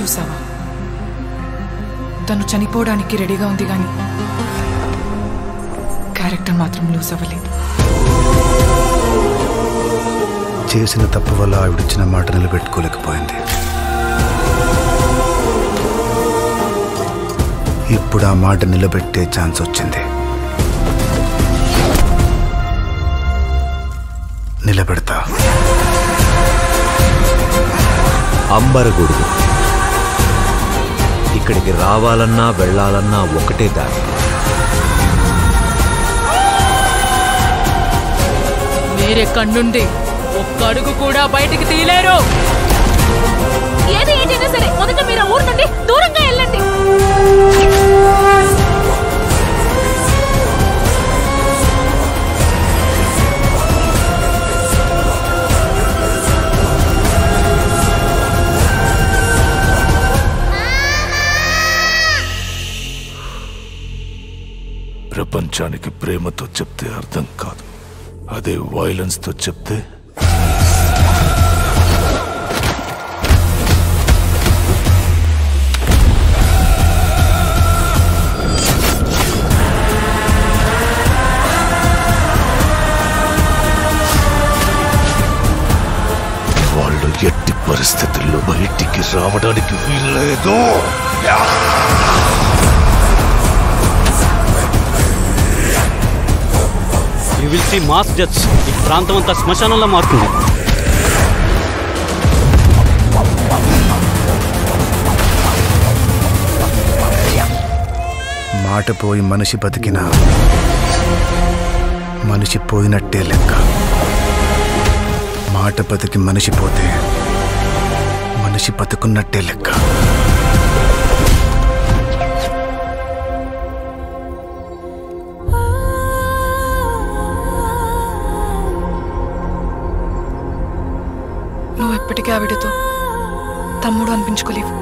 చూసావా? తను చనిపోవడానికి రెడీగా ఉంది కానీ క్యారెక్టర్ మాత్రం లూజ్ అవ్వలేదు. చేసిన తప్పు వల్ల ఆవిడిచ్చిన మాట నిలబెట్టుకోలేకపోయింది. ఇప్పుడు ఆ మాట నిలబెట్టే ఛాన్స్ వచ్చింది. నిలబెడతా. అంబరగొడుగు ఇక్కడికి రావాలన్నా వెళ్ళాలన్నా ఒకటే దారి. మీరెక్కడి నుండి ఒక్క అడుగు కూడా బయటికి తీయలేరు. ఏది ఏంటైనా సరే మొదట మీరు ఊరు నుండి దూరంగా వెళ్ళండి. ప్రపంచానికి ప్రేమతో చెప్తే అర్థం కాదు, అదే వైలెన్స్ తో చెప్తే వాళ్ళు ఎట్టి పరిస్థితుల్లో బయటికి రావడానికి వీల్లేదు. You will see mass deaths. ఈ ప్రాంతం అంతా శ్మశానంలో మారుతుంది. మాట పోయి మనిషి బతికినా మనిషి పోయినట్టే లెక్క. మాట బతికి మనిషి పోతే మనిషి బతుకున్నట్టే లెక్క. నువ్వు ఎప్పటికీ ఆవిడతో తమ్ముడు అనిపించుకోలేవు.